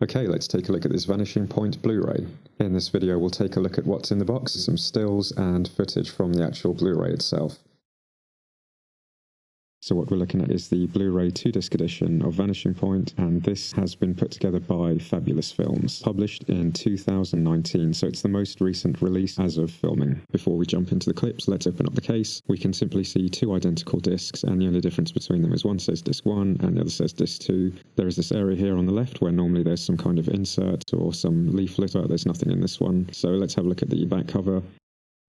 Okay, let's take a look at this Vanishing Point Blu-ray. In this video, we'll take a look at what's in the box, some stills and footage from the actual Blu-ray itself. So what we're looking at is the Blu-ray 2-disc edition of Vanishing Point, and this has been put together by Fabulous Films, published in 2019, so it's the most recent release as of filming. Before we jump into the clips, let's open up the case. We can simply see two identical discs, and the only difference between them is one says disc 1 and the other says disc 2. There is this area here on the left where normally there's some kind of insert or some leaflet. There's nothing in this one. So let's have a look at the back cover.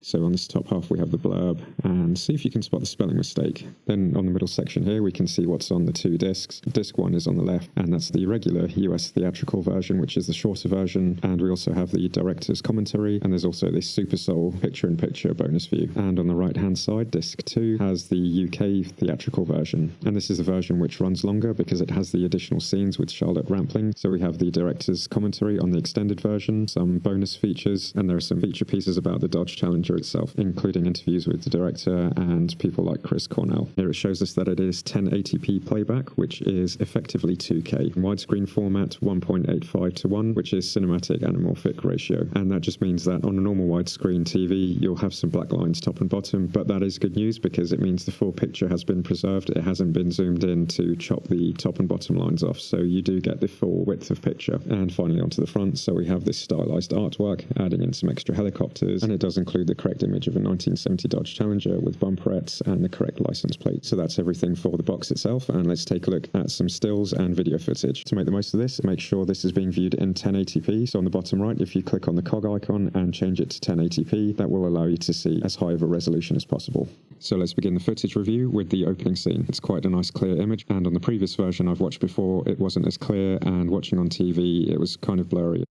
So on this top half we have the blurb, and see if you can spot the spelling mistake. Then on the middle section here we can see what's on the two discs. Disc 1 is on the left, and that's the regular US theatrical version, which is the shorter version, and we also have the director's commentary, and there's also this Super Soul picture-in-picture bonus view. And on the right-hand side, disc 2 has the UK theatrical version, and this is a version which runs longer because it has the additional scenes with Charlotte Rampling. So we have the director's commentary on the extended version, some bonus features, and there are some feature pieces about the Dodge Challenger itself, including interviews with the director and people like Chris Cornell. Here it shows us that it is 1080p playback, which is effectively 2K. Widescreen format 1.85:1, which is cinematic anamorphic ratio. And that just means that on a normal widescreen TV, you'll have some black lines top and bottom, but that is good news because it means the full picture has been preserved. It hasn't been zoomed in to chop the top and bottom lines off, so you do get the full width of picture. And finally onto the front, so we have this stylized artwork, adding in some extra helicopters, and it does include the correct image of a 1970 Dodge Challenger with bumperettes and the correct license plate. So that's everything for the box itself, and let's take a look at some stills and video footage. To make the most of this, make sure this is being viewed in 1080p. So on the bottom right, if you click on the cog icon and change it to 1080p, that will allow you to see as high of a resolution as possible. So let's begin the footage review with the opening scene. It's quite a nice clear image, and on the previous version I've watched before, it wasn't as clear, and watching on TV, it was kind of blurry.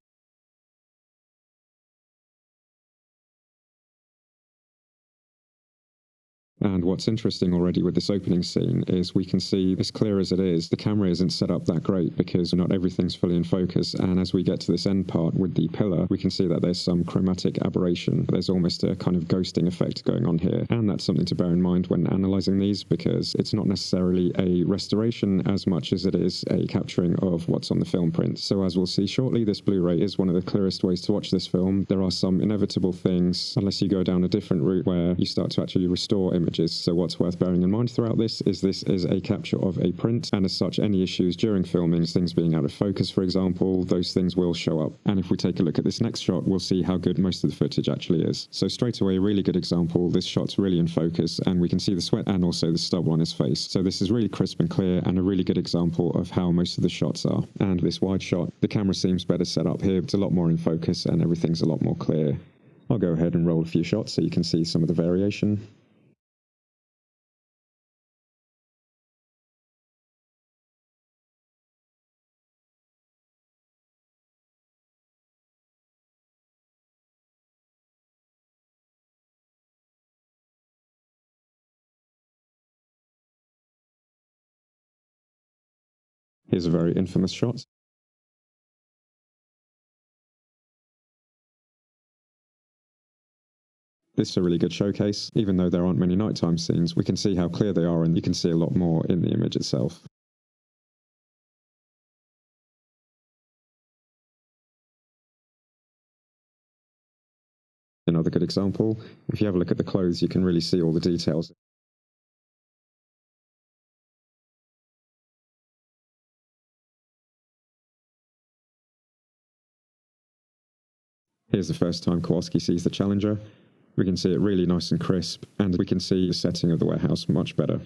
And what's interesting already with this opening scene is we can see, as clear as it is, the camera isn't set up that great because not everything's fully in focus. And as we get to this end part with the pillar, we can see that there's some chromatic aberration. There's almost a kind of ghosting effect going on here. And that's something to bear in mind when analyzing these, because it's not necessarily a restoration as much as it is a capturing of what's on the film print. So as we'll see shortly, this Blu-ray is one of the clearest ways to watch this film. There are some inevitable things, unless you go down a different route where you start to actually restore images. So what's worth bearing in mind throughout this is a capture of a print, and as such, any issues during filming, things being out of focus, for example, those things will show up. And if we take a look at this next shot, we'll see how good most of the footage actually is. So straight away, a really good example. This shot's really in focus, and we can see the sweat and also the stubble on his face. So this is really crisp and clear, and a really good example of how most of the shots are. And this wide shot, the camera seems better set up here. It's a lot more in focus, and everything's a lot more clear. I'll go ahead and roll a few shots so you can see some of the variation. Here's a very infamous shot. This is a really good showcase. Even though there aren't many nighttime scenes, we can see how clear they are, and you can see a lot more in the image itself. Another good example, if you have a look at the clothes, you can really see all the details. Here's the first time Kowalski sees the Challenger. We can see it really nice and crisp, and we can see the setting of the warehouse much better.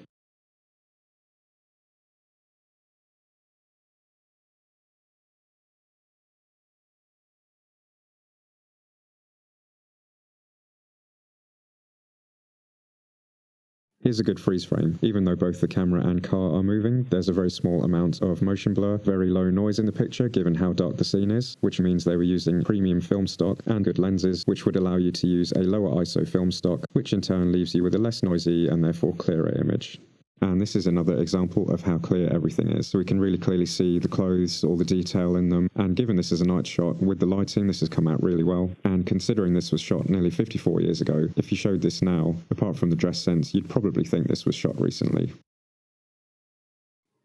Here's a good freeze frame. Even though both the camera and car are moving, there's a very small amount of motion blur, very low noise in the picture given how dark the scene is, which means they were using premium film stock and good lenses, which would allow you to use a lower ISO film stock, which in turn leaves you with a less noisy and therefore clearer image. And this is another example of how clear everything is. So we can really clearly see the clothes, all the detail in them. And given this is a night shot, with the lighting, this has come out really well. And considering this was shot nearly 54 years ago, if you showed this now, apart from the dress sense, you'd probably think this was shot recently.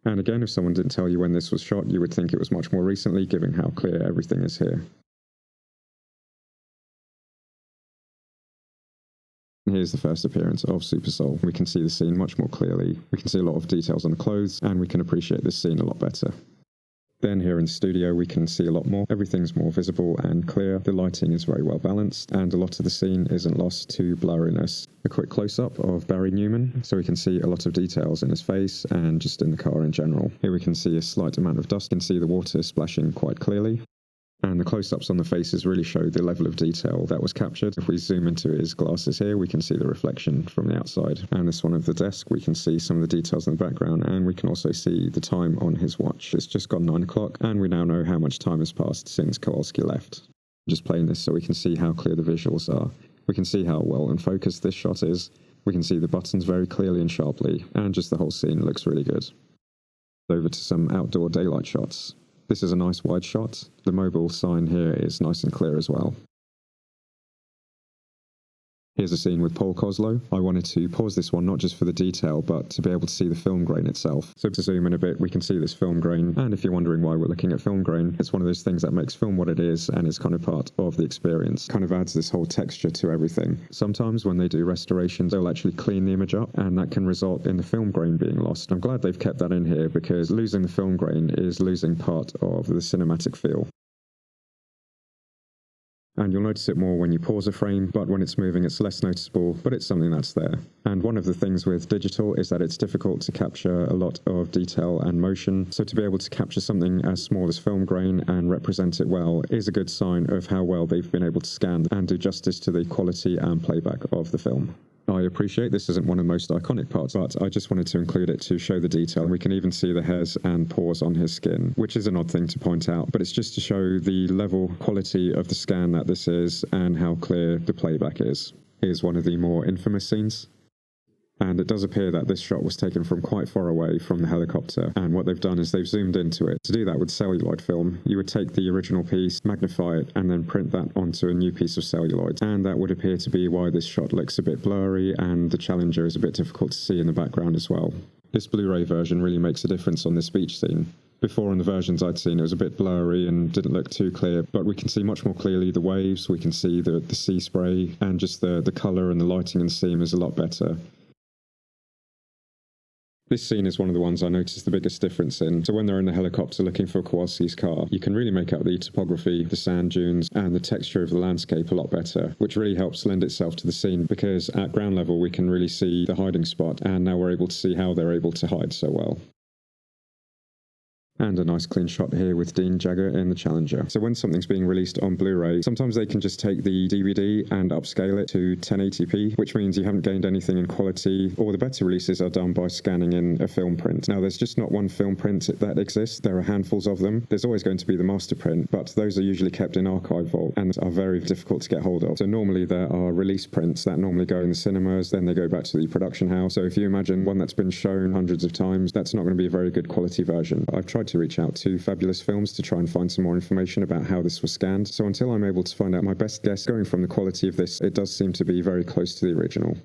And again, if someone didn't tell you when this was shot, you would think it was much more recently, given how clear everything is here. Here's the first appearance of Super Soul. We can see the scene much more clearly, we can see a lot of details on the clothes, and we can appreciate this scene a lot better. Then here in the studio we can see a lot more. Everything's more visible and clear, the lighting is very well balanced, and a lot of the scene isn't lost to blurriness. A quick close-up of Barry Newman, so we can see a lot of details in his face and just in the car in general. Here we can see a slight amount of dust, you can see the water splashing quite clearly. And the close-ups on the faces really show the level of detail that was captured. If we zoom into his glasses here, we can see the reflection from the outside. And this one of the desk, we can see some of the details in the background, and we can also see the time on his watch. It's just gone 9 o'clock, and we now know how much time has passed since Kowalski left. Just playing this so we can see how clear the visuals are. We can see how well in focus this shot is. We can see the buttons very clearly and sharply, and just the whole scene looks really good. Over to some outdoor daylight shots. This is a nice wide shot. The mobile sign here is nice and clear as well. Here's a scene with Paul Koslow. I wanted to pause this one not just for the detail, but to be able to see the film grain itself. So to zoom in a bit, we can see this film grain, and if you're wondering why we're looking at film grain, it's one of those things that makes film what it is, and is kind of part of the experience. Kind of adds this whole texture to everything. Sometimes when they do restorations, they'll actually clean the image up, and that can result in the film grain being lost. I'm glad they've kept that in here, because losing the film grain is losing part of the cinematic feel. And you'll notice it more when you pause a frame, but when it's moving it's less noticeable, but it's something that's there. And one of the things with digital is that it's difficult to capture a lot of detail and motion, so to be able to capture something as small as film grain and represent it well is a good sign of how well they've been able to scan and do justice to the quality and playback of the film. I appreciate this isn't one of the most iconic parts, but I just wanted to include it to show the detail. We can even see the hairs and pores on his skin, which is an odd thing to point out, but it's just to show the level quality of the scan that this is and how clear the playback is. Here's one of the more infamous scenes. And it does appear that this shot was taken from quite far away from the helicopter, and what they've done is they've zoomed into it. To do that with celluloid film, you would take the original piece, magnify it, and then print that onto a new piece of celluloid. And that would appear to be why this shot looks a bit blurry, and the Challenger is a bit difficult to see in the background as well. This Blu-ray version really makes a difference on this beach scene. Before, in the versions I'd seen, it was a bit blurry and didn't look too clear, but we can see much more clearly the waves, we can see the sea spray, and just the colour and the lighting in the scene is a lot better. This scene is one of the ones I noticed the biggest difference in. So when they're in the helicopter looking for Kowalski's car, you can really make out the topography, the sand dunes, and the texture of the landscape a lot better, which really helps lend itself to the scene, because at ground level we can really see the hiding spot, and now we're able to see how they're able to hide so well. And a nice clean shot here with Dean Jagger in the Challenger. So when something's being released on Blu-ray, sometimes they can just take the DVD and upscale it to 1080p, which means you haven't gained anything in quality, or the better releases are done by scanning in a film print. Now there's just not one film print that exists, there are handfuls of them. There's always going to be the master print, but those are usually kept in archive vault and are very difficult to get hold of. So normally there are release prints that normally go in the cinemas, then they go back to the production house. So if you imagine one that's been shown hundreds of times, that's not going to be a very good quality version. I've tried to reach out to Fabulous Films to try and find some more information about how this was scanned. So until I'm able to find out, my best guess, going from the quality of this, it does seem to be very close to the original.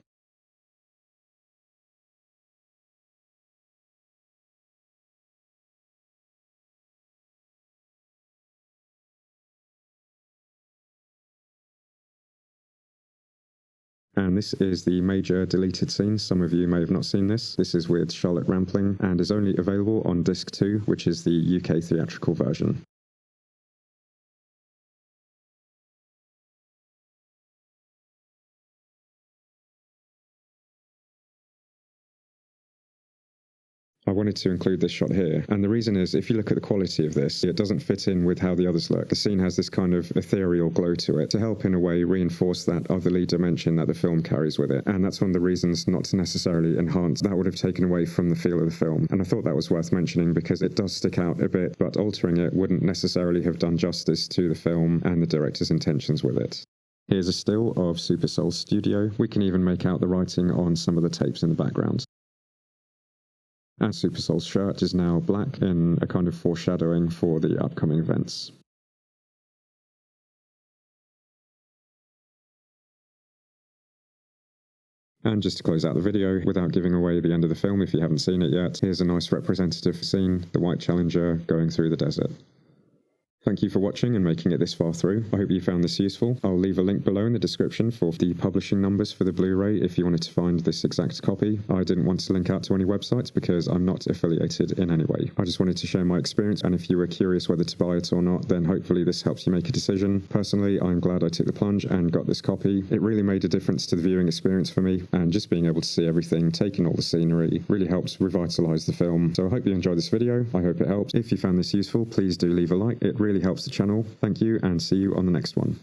And this is the major deleted scene. Some of you may have not seen this. This is with Charlotte Rampling and is only available on disc 2, which is the UK theatrical version. I wanted to include this shot here, and the reason is, if you look at the quality of this, it doesn't fit in with how the others look. The scene has this kind of ethereal glow to it to help in a way reinforce that otherly dimension that the film carries with it, and that's one of the reasons not to necessarily enhance. That would have taken away from the feel of the film, and I thought that was worth mentioning because it does stick out a bit, but altering it wouldn't necessarily have done justice to the film and the director's intentions with it. Here's a still of Super Soul's studio. We can even make out the writing on some of the tapes in the background. And Super Soul's shirt is now black in a kind of foreshadowing for the upcoming events. And just to close out the video, without giving away the end of the film if you haven't seen it yet, here's a nice representative scene, the White Challenger going through the desert. Thank you for watching and making it this far through. I hope you found this useful. I'll leave a link below in the description for the publishing numbers for the Blu-ray if you wanted to find this exact copy. I didn't want to link out to any websites because I'm not affiliated in any way. I just wanted to share my experience, and if you were curious whether to buy it or not, then hopefully this helps you make a decision. Personally, I'm glad I took the plunge and got this copy. It really made a difference to the viewing experience for me, and just being able to see everything, taking all the scenery, really helps revitalize the film. So I hope you enjoyed this video. I hope it helped. If you found this useful, please do leave a like. It really helps the channel. Thank you, and see you on the next one.